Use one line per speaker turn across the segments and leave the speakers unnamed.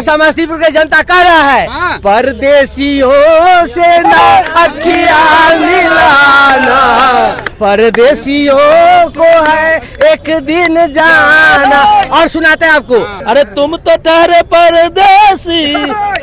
समस्तीपुर की जनता कह रहा है परदेशियों से ना अखिया मिलाना, परदेशियों को है एक दिन जाना। और सुनाते हैं आपको,
अरे तुम तो ठहरे परदेसी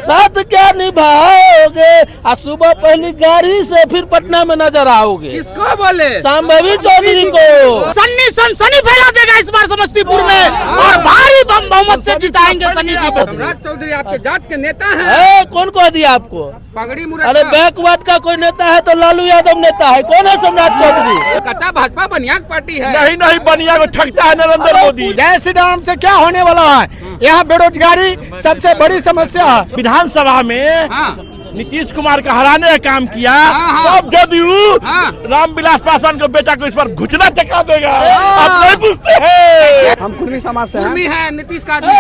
साथ क्या निभाओगे, आज सुबह पहली गाड़ी से फिर पटना में नजर आओगे।
किसको बोले?
संभवी चौधरी को।
सन्नी सनसनी फैला देगा इस बार समस्तीपुर में और भारी बहुमत से जिताएंगे सन्नी जी को।
सम्राट चौधरी आपके जात के नेता हैं?
कौन कह दिया आपको?
पगड़ी मुरट।
अरे बैकवर्ड का कोई नेता है तो लालू यादव नेता है। कौन है सम्राट चौधरी?
कथा भाजपा बनिया पार्टी है।
नहीं बनिया को ठगता है नरेंद्र मोदी।
जय श्री राम से क्या होने वाला है? यहाँ बेरोजगारी सबसे बड़ी समस्या है।
विधानसभा में नीतीश कुमार का हराने का काम किया, अब जदयू रामविलास पासवान के बेटा को इस बार घुटना टेका देगा। आप नहीं पूछते हैं?
हम कुर्मी समाज से
कुर्मी है, नीतीश का आदमी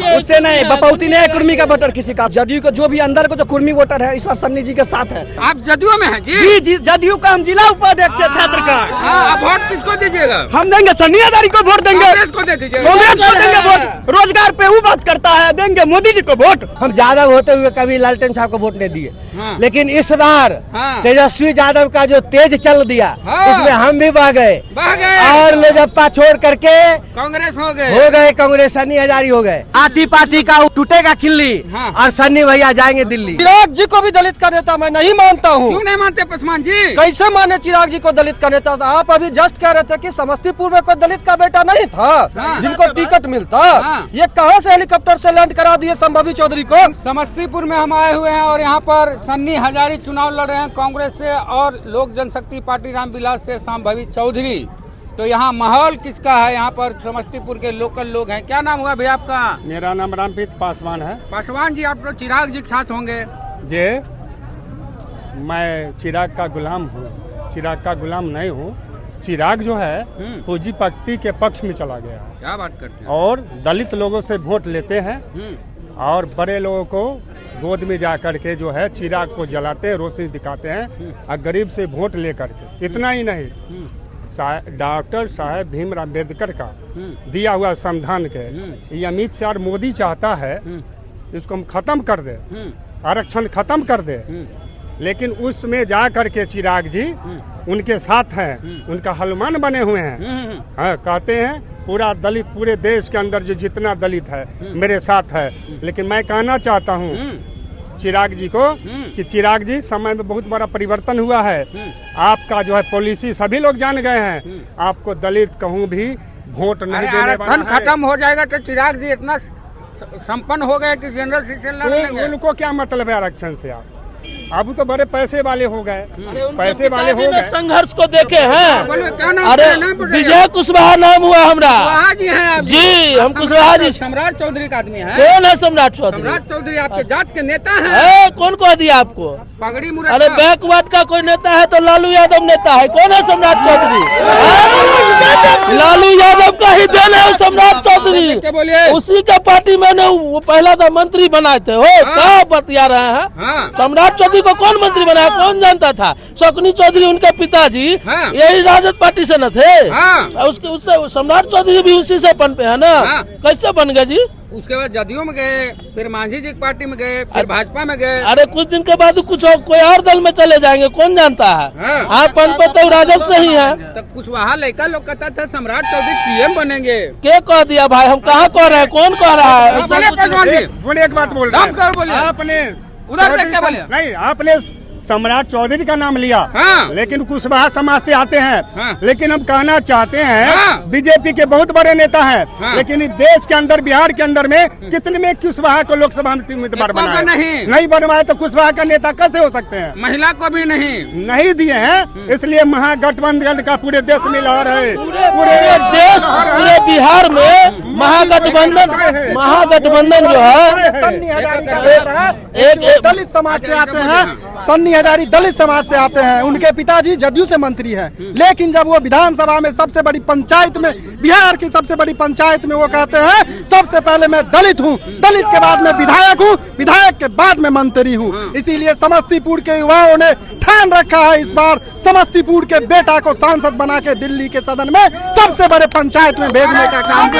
है।
उससे नहीं, बपौती नहीं है कुर्मी का वोटर किसी का। जदयू का जो भी अंदर को जो कुर्मी वोटर है इस बार सन्नी जी के साथ है।
आप जदयू में हैं जी?
जी जदयू का हम जिला उपाध्यक्ष छात्र का।
आप वोट किसको दीजिएगा?
हम देंगे सन्नी हजारी को वोट देंगे।
कांग्रेस को दे दीजिएगा।
कांग्रेस को देंगे वोट। रोजगार पे वो बात करता है, देंगे मोदी जी को वोट। हम ज्यादा होते हुए कभी लालटेन साहब को वोट नहीं दिए, लेकिन इस बार तेजस्वी यादव का जो तेज चल दिया उसमें हम भी बह गए और लोजपा छोड़ करके
कांग्रेस हो
गए कांग्रेस। सन्नी हजारी हो गए। आती पार्टी का टूटेगा किल्ली और सन्नी भैया जाएंगे दिल्ली।
चिराग जी को भी दलित का नेता मैं नहीं मानता हूँ।
क्यों नहीं मानते पासवान जी?
कैसे माने चिराग जी को दलित का नेता? आप अभी जस्ट कह रहे थे कि समस्तीपुर में कोई दलित का बेटा नहीं था जिनको टिकट मिलता। ये कहाँ से हेलीकॉप्टर से लैंड करा दिए संभवी चौधरी को?
समस्तीपुर में हम आए हुए हैं और यहाँ पर सन्नी हजारी चुनाव लड़ रहे हैं कांग्रेस से और लोक जनशक्ति पार्टी रामविलास से संभवी चौधरी। तो यहाँ माहौल किसका है? यहाँ पर समस्तीपुर के लोकल लोग हैं। क्या नाम हुआ भैया आपका?
मेरा नाम रामप्रीत पासवान है।
पासवान जी, आप लोग चिराग जी के साथ होंगे?
जी, मैं चिराग का गुलाम हूँ। चिराग का गुलाम नहीं हूँ। चिराग जो है पूंजीपति के पक्ष में चला गया।
क्या बात करते हैं?
और दलित लोगों से वोट लेते हैं और बड़े लोगों को गोद में जा करके जो है चिराग को जलाते हैं, रोशनी दिखाते हैं और गरीब से वोट लेकर के। इतना ही नहीं, डॉक्टर साहब भीमराव अम्बेडकर का दिया हुआ संविधान के ये अमित शाह मोदी चाहता है इसको हम खत्म कर दे, आरक्षण खत्म कर दे। लेकिन उसमें जा करके चिराग जी उनके साथ हैं, उनका हनुमान बने हुए हैं। कहते हैं पूरा दलित पूरे देश के अंदर जो जितना दलित है मेरे साथ है। लेकिन मैं कहना चाहता हूँ चिराग जी को कि चिराग जी, समय में बहुत बड़ा परिवर्तन हुआ है। आपका जो है पॉलिसी सभी लोग जान गए हैं। आपको दलित कहूँ भी वोट नहीं देने वाला है।
खत्म हो जाएगा तो चिराग जी इतना संपन्न हो गए कि जनरल सीट से लड़ लेंगे।
उनको क्या मतलब है आरक्षण से? आप अब तो बड़े पैसे वाले हो गए, पैसे वाले हो गए।
संघर्ष को देखे हैं।
क्या नाम?
अरे विजय कुशवाहा नाम हुआ हमरा।
कुशवाहा जी हैं आप?
जी, हम कुशवाहा जी।
सम्राट चौधरी का आदमी है।
कौन है सम्राट चौधरी?
सम्राट चौधरी आपके जात के नेता हैं?
कौन कह दिया आपको?
पगड़ी मुरट।
अरे बैकवर्ड का कोई नेता है तो लालू यादव नेता है। कौन है सम्राट चौधरी? लालू यादव का ही देन है सम्राट चौधरी। उसी के पार्टी में वो पहला था मंत्री बनाए थे। हो क्या बतिया रहे हैं? सम्राट चौधरी को कौन मंत्री बनाया? कौन जानता था? शकुनी चौधरी उनके पिताजी यही राजद पार्टी से न थे? उससे सम्राट चौधरी भी उसी से पनपे है ना। कैसे बन गए जी?
उसके बाद जदयू में गए, फिर मांझी जी की पार्टी में गए, फिर भाजपा में गए।
अरे कुछ दिन के बाद कुछ कोई और दल में चले जाएंगे, कौन जानता है? आप पनपे तो राजद से ही है।
तो कुशवाहा लड़का लोग कहता था सम्राट चौधरी पीएम बनेंगे।
क्या कह दिया भाई? हम कहाँ कह रहे हैं? कौन कह रहा है?
एक बात बोल रहे हैं। आपने
उधर देख के बोले
नहीं, आपने सम्राट चौधरी का नाम लिया। लेकिन कुशवाहा समाज से आते हैं। लेकिन हम कहना चाहते हैं बीजेपी के बहुत बड़े नेता हैं। लेकिन देश के अंदर, बिहार के अंदर में कितने में कुशवाहा को लोकसभा में उम्मीदवार बनाया? नहीं बनवाए तो कुशवाहा का नेता कैसे हो सकते हैं?
महिला को भी नहीं
दिए हैं। इसलिए महागठबंधन का पूरे देश में लहर है।
पूरे देश, पूरे बिहार में महागठबंधन जो है
एक दलित समाज से आते हैं। सन्नी
सन्नी हजारी दलित समाज से आते हैं, उनके पिताजी जदयू से मंत्री हैं, लेकिन जब वो विधानसभा में सबसे बड़ी पंचायत में, बिहार की सबसे बड़ी पंचायत में वो कहते हैं सबसे पहले मैं दलित हूँ, दलित के बाद मैं विधायक हूँ, विधायक के बाद मैं मंत्री हूँ। इसीलिए समस्तीपुर के युवाओं ने ठान रखा है इस बार समस्तीपुर के बेटा को सांसद बना के दिल्ली के सदन में सबसे बड़े पंचायत में भेजने का काम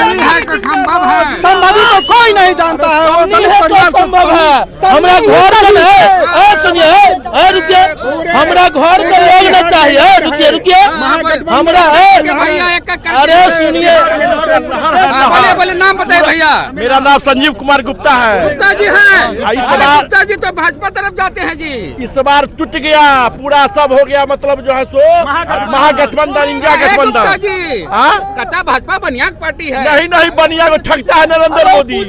संभव ही तो कोई नहीं जानता है। वो दलित परिवार
संभव है। हमरा घर में सुनिए रुकिए, हमरा घर में लोग न चाहिए, रुकिए रुकिए हमरा अरे सुनिए
बोले नाम बताइए भैया।
मेरा नाम संजीव कुमार गुप्ता है।
गुप्ता जी हैं।
गुप्ता
जी तो भाजपा तरफ जाते हैं जी।
इस बार टूट गया पूरा, सब हो गया, मतलब जो है सो महागठबंधन, इंडिया गठबंधन
जी। कथा भाजपा बनिया पार्टी है।
नहीं बनिया को ठगता है नरेंद्र मोदी,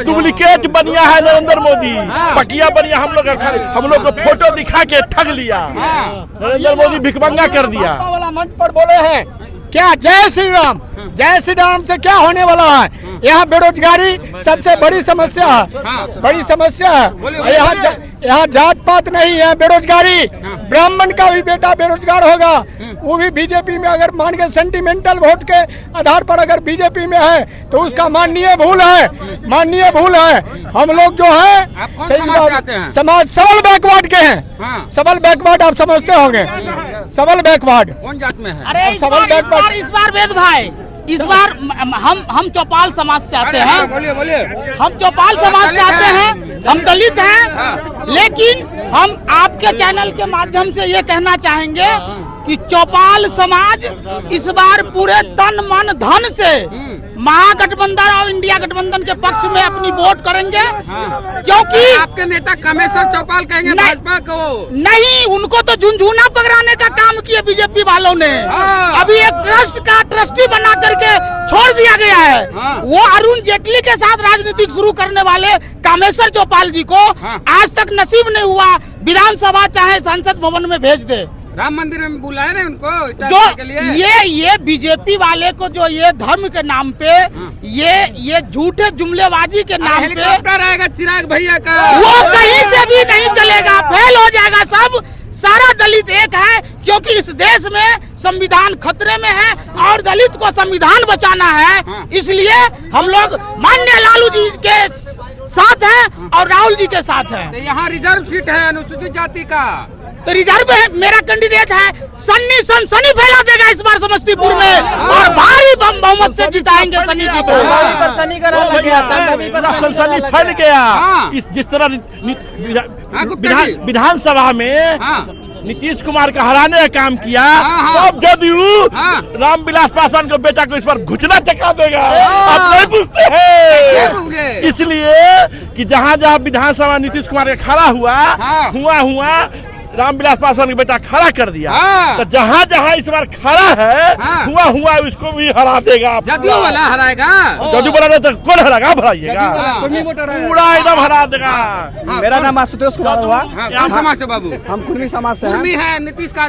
डुप्लीकेट बनिया है नरेंद्र मोदी, पकिया बनिया हम लोग को फोटो दिखा के ठग लिया, नरेंद्र मोदी भिकमंगा कर दिया।
वाला मंच पर बोले हैं क्या जय श्री राम, जय श्री राम से क्या होने वाला है। यहाँ बेरोजगारी सबसे बड़ी समस्या है, बड़ी समस्या है। यहाँ जात पात नहीं है, बेरोजगारी। ब्राह्मण का भी बेटा बेरोजगार होगा, वो भी बीजेपी में अगर मान के सेंटिमेंटल वोट के आधार पर अगर बीजेपी में है तो उसका माननीय भूल है, माननीय भूल है। हम लोग जो है समाज सबल बैकवर्ड के हैं, सबल बैकवर्ड आप समझते होंगे, सबल बैकवर्ड
कौन जात में है? अरे इस बार वेद भाई, इस बार हम चौपाल समाज से आते हैं,
बोलिए
हम चौपाल समाज से आते हैं, हम दलित हैं, लेकिन हम आपके चैनल के माध्यम से ये कहना चाहेंगे कि चौपाल समाज इस बार पूरे तन मन धन से महागठबंधन और इंडिया गठबंधन के पक्ष में अपनी वोट करेंगे। क्योंकि
आपके नेता कामेश्वर चौपाल कहेंगे भाजपा को
नहीं, उनको तो झुनझुना पकड़ाने का काम किया बीजेपी वालों ने। अभी एक ट्रस्ट का ट्रस्टी बना करके छोड़ दिया गया है। वो अरुण जेटली के साथ राजनीति शुरू करने वाले कामेश्वर चौपाल जी को आज तक नसीब नहीं हुआ विधानसभा चाहे संसद भवन में भेज दे।
राम मंदिर में बुलाया ना उनको
जो
के लिए।
ये बीजेपी वाले को जो ये धर्म के नाम पे ये झूठे जुमलेबाजी के नाम पे
हेलीकॉप्टर आएगा चिराग भैया का,
वो कहीं से भी नहीं चलेगा, फेल हो जाएगा सब। सारा दलित एक है क्योंकि इस देश में संविधान खतरे में है और दलित को संविधान बचाना है। इसलिए हम लोग माननीय लालू जी के साथ हैं और राहुल जी के साथ हैं।
तो यहाँ रिजर्व सीट है अनुसूचित जाति का,
तो रिजर्व है। मेरा कैंडिडेट है सन्नी, सनसनी फैला देगा इस बार समस्तीपुर में और भारी बहुमत से जिताएंगे सन्नी जी को।
सनसनी फैल गया। जिस तरह विधानसभा में नीतीश कुमार का हराने का काम किया, अब जदयू रामविलास पासवान के बेटा को इस बार घुटना टेका देगा। आप नहीं पूछते हैं, इसलिए कि जहाँ जहाँ विधानसभा नीतीश कुमार का खड़ा हुआ रामविलास पासवान का बेटा खड़ा कर दिया। तो जहाँ जहाँ इस बार खड़ा है हुआ उसको भी हरा देगा।
जदयू वाला हराएगा,
जदयू वाला तो कौन हराएगा, भराइएगा पूरा एकदम हरा देगा।
मेरा नाम आशुतोष कुमार हुआ।
समाज से बाबू,
हम कुर्मी समाज से
कुर्मी है, नीतीश का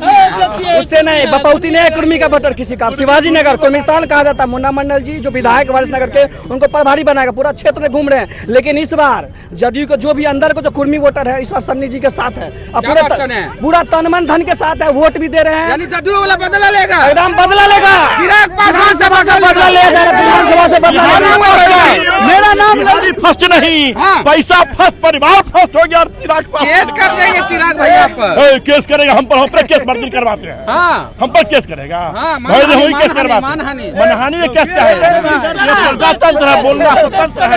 उससे नहीं, बपौती नहीं है कुर्मी का वोटर किसी का। शिवाजी नगर कुर्मिस्तान कहा जाता है। मुन्ना मंडल जी जो विधायक वारिस नगर के, उनको प्रभारी बनाएगा, पूरा क्षेत्र में घूम रहे हैं। लेकिन इस बार जदयू को जो भी अंदर को जो कुर्मी वोटर है इस बार सन्नी जी के साथ है, पूरा तन मन धन के साथ है, वोट भी दे रहे हैं।
यानी जदयू वाला बदला लेगा,
एकदम बदला लेगा,
चिराग पासवान से
बदला लेगा, विधानसभा से बदला लेगा। मेरा नाम
फर्स्ट नहीं, पैसा फर्स्ट, परिवार फर्स्ट हो गया। चिराग
केस कर देंगे चिराग भैया पर,
केस करेगा हम पर केस मर्दी करवाते हैं, हम पर केस करेगा, केस करवाते। मनहानि केस क्या है, तंत्र है, बोलना तंत्र है।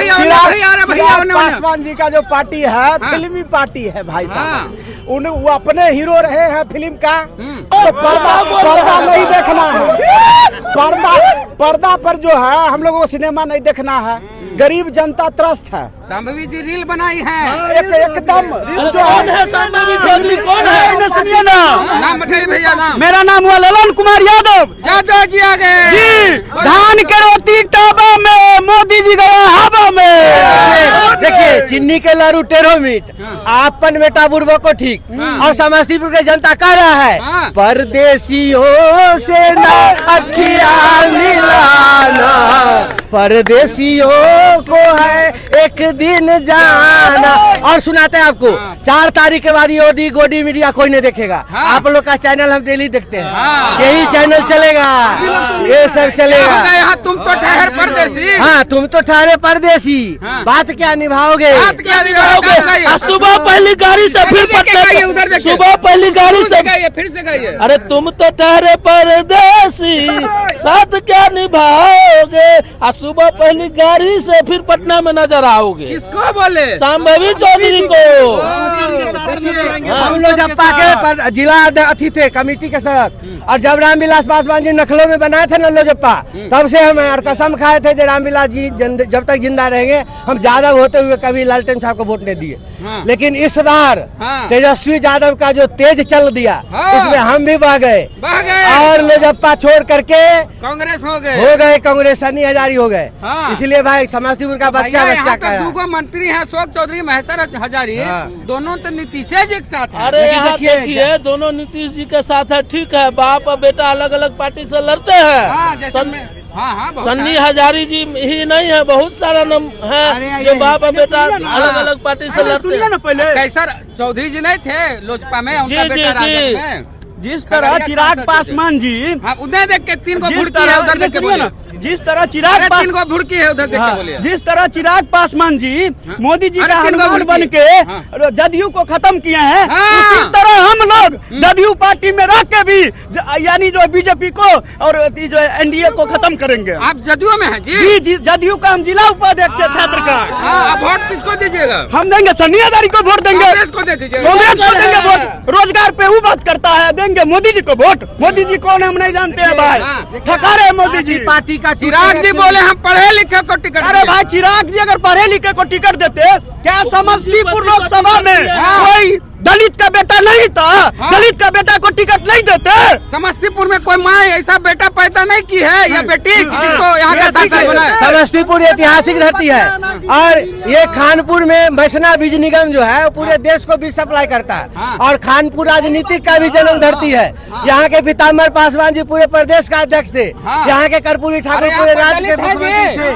चिराग पासवान जी का जो पार्टी है फिल्मी पार्टी है भाई साहब, वो अपने हीरो रहे हैं फिल्म का, तो पर्दा नहीं देखना है, पर्दा पर जो है हम लोगों को सिनेमा नहीं देखना है। गरीब जनता त्रस्त है।
शांभवी जी रील बनाई है
एकदम जो
है शांभवी, कौन है सुनिए ना,
नाम बताइए भैया। नाम
मेरा नाम हुआ ललन कुमार यादव।
यादव जी आ गए
जी, धान के रोटी टाबा में, मोदी जी गए हवा में। देखिए चिन्नी के लारू टेढ़ो मीट, आपन बेटा बुढ़बो को ठीक, और समस्तीपुर की जनता कह रहा है परदेसियों से ना अखियाँ मिलाना, परदेशियों को है एक दिन जाना। और सुनाते हैं आपको 4 तारीख के बाद ये गोडी मीडिया कोई नहीं देखेगा। आप लोग का चैनल हम डेली देखते हैं, यही चैनल चलेगा, ये सब चलेगा।
यहाँ तुम तो ठहर परदेसी।
हाँ, तुम तो ठहरे परदेसी, बात क्या निभाओगे?
सुबह पहली गाड़ी से फिर पटना, सुबह पहली गाड़ी से
फिर से गाइए।
अरे तुम तो ठहरे परदेसी, साथ क्या निभाओगे? सुबह पहली गाड़ी से फिर पटना में नजर आओगे।
किसको बोले?
संभवी चौधरी को।
हम लोग जब पाके जिला अथी थे कमेटी के सदस्य, और जब रामविलास पासवान जी नखलों में बनाए थे ना लोजप्पा, तब से हम और कसम खाए थे कि रामविलास जी जब तक जिंदा रहेंगे हम यादव होते हुए कभी लालटेन साहब को वोट नहीं दिए। लेकिन इस बार तेजस्वी यादव का जो तेज चल दिया, उसमें हम भी बह गए और लोजप्पा छोड़ करके
कांग्रेस हो
गए कांग्रेस, सन्नी हजारी हो गए। इसलिए भाई समस्तीपुर का बच्चा
तो दूगो मंत्री हैं, अशोक चौधरी महेश्वर हजारी, दोनों तो नीतीश जी के साथ है।
अरे यहाँ देखिए दोनों नीतीश जी के साथ है, ठीक है, बाप और बेटा अलग अलग पार्टी से लड़ते हैं। सन्नी हजारी जी ही नहीं है, बहुत सारा नाम है जो बाप और बेटा अलग अलग पार्टी से लड़ते हैं।
कैसर चौधरी जी नहीं थे लोजपा में, उनका बेटा राजद में।
जिस तरह चिराग पासवान जी,
उधर देख के 3 को भुड़की है, उधर देख के बोलिए।
जिस तरह चिराग
3 को भुड़की है, उधर देख के बोलिए।
जिस तरह चिराग पासवान जी मोदी जी का हनुमान बन के जदयू को खत्म किए हैं, उसी तरह हम लोग जदयू पार्टी में रह के भी यानी जो बीजेपी को और जो एनडीए को खत्म करेंगे।
आप जदयू में हैं
जी? जदयू का हम जिला उपाध्यक्ष छात्र का।
आप वोट किसको दीजिएगा?
हम देंगे सन्नी हजारी को वोट देंगे,
कांग्रेस को दे दीजिएगा।
कांग्रेस को देंगे वोट। रोजगार पे वो बात करता है, देंगे मोदी जी को वोट। मोदी जी कौन है हम नहीं जानते हैं भाई, ठका रहे मोदी जी।
पार्टी का
चिराग जी बोले हम पढ़े लिखे को टिकट।
अरे भाई चिराग जी अगर पढ़े लिखे को टिकट देते, क्या समस्तीपुर लोकसभा में कोई दलित का बेटा नहीं था? दलित का बेटा को टिकट नहीं देते?
समस्तीपुर में कोई माँ ऐसा बेटा पैदा नहीं की है या बेटी जिसको यहाँ का सांसद बना है?
समस्तीपुर ऐतिहासिक धरती है, और ये खानपुर में मैसना बीज निगम जो है पूरे देश को बीज सप्लाई करता है, और खानपुर राजनीतिक का भी जन्म धरती है। यहाँ के पीताम्बर पासवान जी पूरे प्रदेश का अध्यक्ष थे, यहाँ के कर्पूरी ठाकुर पूरे राज्य के मुख्यमंत्री थे।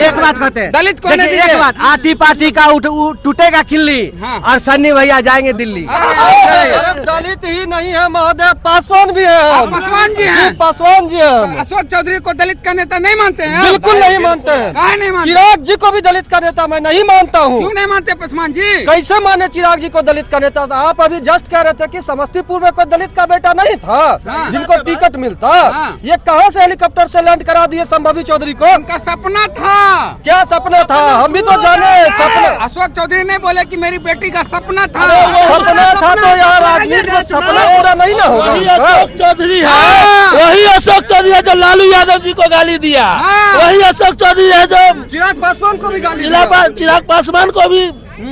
एक बात कहते हैं,
दलित को
एक बात, आती पार्टी का टूटेगा किल्ली और सन्नी भैया जाएंगे दिल्ली।
दलित ही नहीं है महोदय, पासवान भी है।
पासवान जी हैं?
पासवान जी है।
अशोक चौधरी को दलित का नेता नहीं मानते हैं?
बिल्कुल नहीं मानते हैं।
नहीं मानते?
चिराग जी को भी दलित का नेता मैं नहीं मानता हूँ।
क्यों नहीं मानते पासवान जी?
कैसे माने चिराग जी को दलित का नेता? आप अभी जस्ट कह रहे थे कि समस्तीपुर में कोई दलित का बेटा नहीं था जिनको टिकट मिलता। ये कहाँ से हेलीकॉप्टर से लैंड करा दिए संभवी चौधरी को?
उनका सपना था।
क्या सपना था? हम भी तो जाने सपना।
अशोक चौधरी ने बोले कि मेरी बेटी का सपना था।
सपना था तो यार राजनीति में सपना पूरा नहीं ना होगा। वही अशोक चौधरी है, वही अशोक चौधरी है जो लालू यादव जी को गाली दिया, वही अशोक चौधरी है जो
चिराग पासवान को भी गाली,
चिराग पासवान को भी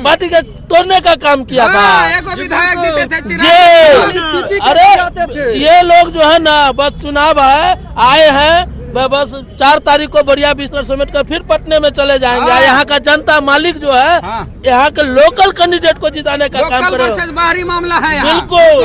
पार्टी के तोड़ने का काम किया था।
विधायक जीते थे
जी। अरे ये लोग जो है ना बस चुनाव है, आए हैं बस 4 तारीख को बढ़िया बिस्तर समेट कर फिर पटने में चले जाएंगे। यहाँ का जनता मालिक जो है यहाँ के लोकल कैंडिडेट को जिताने का काम करेगा।
बाहरी मामला है
बिल्कुल।